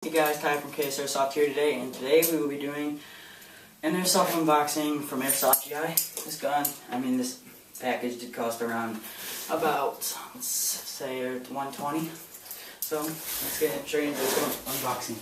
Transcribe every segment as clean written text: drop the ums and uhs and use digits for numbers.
Hey guys, Ty from Airsoft here today, and today we will be doing an Airsoft unboxing from Airsoft GI. This gun, this package did cost around about, let's say, $120. So let's get straight into this unboxing.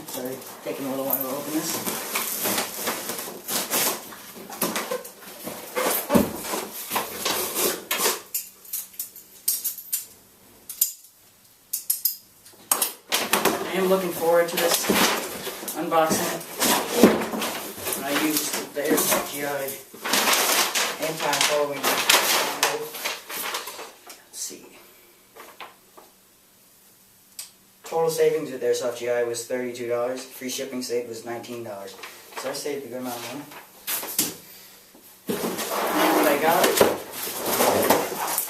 Sorry, taking a little while to open this. I am looking forward to this unboxing. I used the Airsoft GI anti-following. Let's see. Total savings with Airsoft GI was $32. Free shipping saved was $19. So I saved a good amount of money. And what I got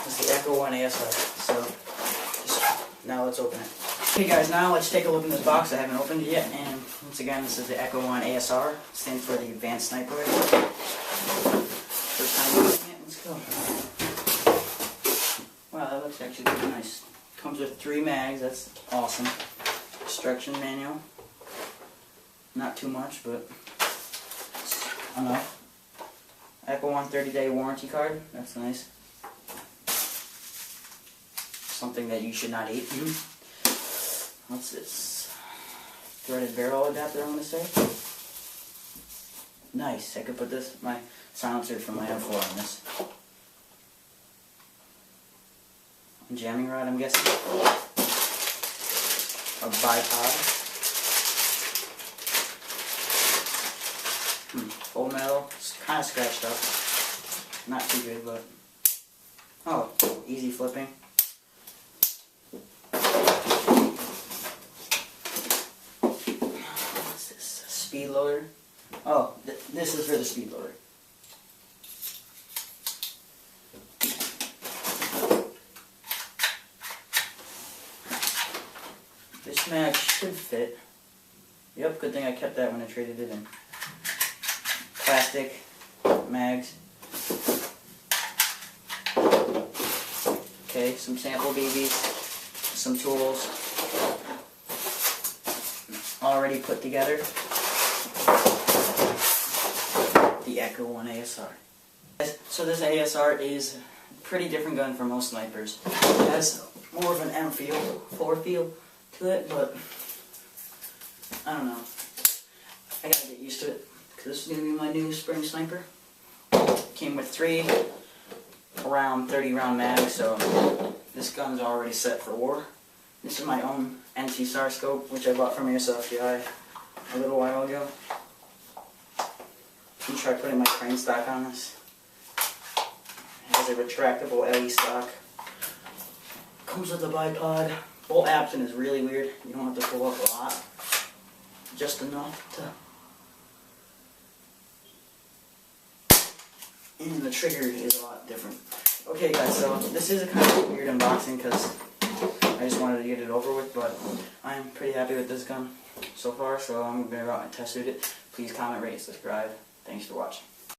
was the Echo 1 ASR. So now let's open it. Okay guys, now let's take a look in this box. I haven't opened it yet. And once again, this is the Echo 1 ASR. Stands for the Advanced Sniper Rifle. First time using it. Let's go. Wow, that looks actually pretty nice. Comes with 3 mags, that's awesome. Instruction manual. Not too much, but enough. Echo 1 30-day warranty card, that's nice. Something that you should not eat. What's this? Threaded barrel adapter, I'm going to say. Nice, I could put this, my silencer from my M4 on this. Jamming rod, I'm guessing. A bipod. Full metal. It's kind of scratched up. Not too good, but... Oh, easy flipping. What's this? A speed loader. Oh, this is for the speed loader. This mag should fit. Yep, good thing I kept that when I traded it in. Plastic mags. Okay, some sample BBs, some tools. Already put together. The Echo 1 ASR. So this ASR is a pretty different gun for most snipers. It has more of an M feel, 4 feel to it, but I don't know. I gotta get used to it because this is gonna be my new spring sniper. Came with 3 around 30 round mags, so this gun's already set for war. This is my own NT-SAR scope, which I bought from Airsoft GI a little while ago. I'm gonna try putting my crane stock on this. It has a retractable LE stock. Comes with a bipod. Bolt action is really weird. You don't have to pull up a lot. Just enough to... And the trigger is a lot different. Okay guys, so this is a kind of weird unboxing because I just wanted to get it over with, but I'm pretty happy with this gun so far, so I'm going to go out and test it. Please comment, rate, subscribe. Thanks for watching.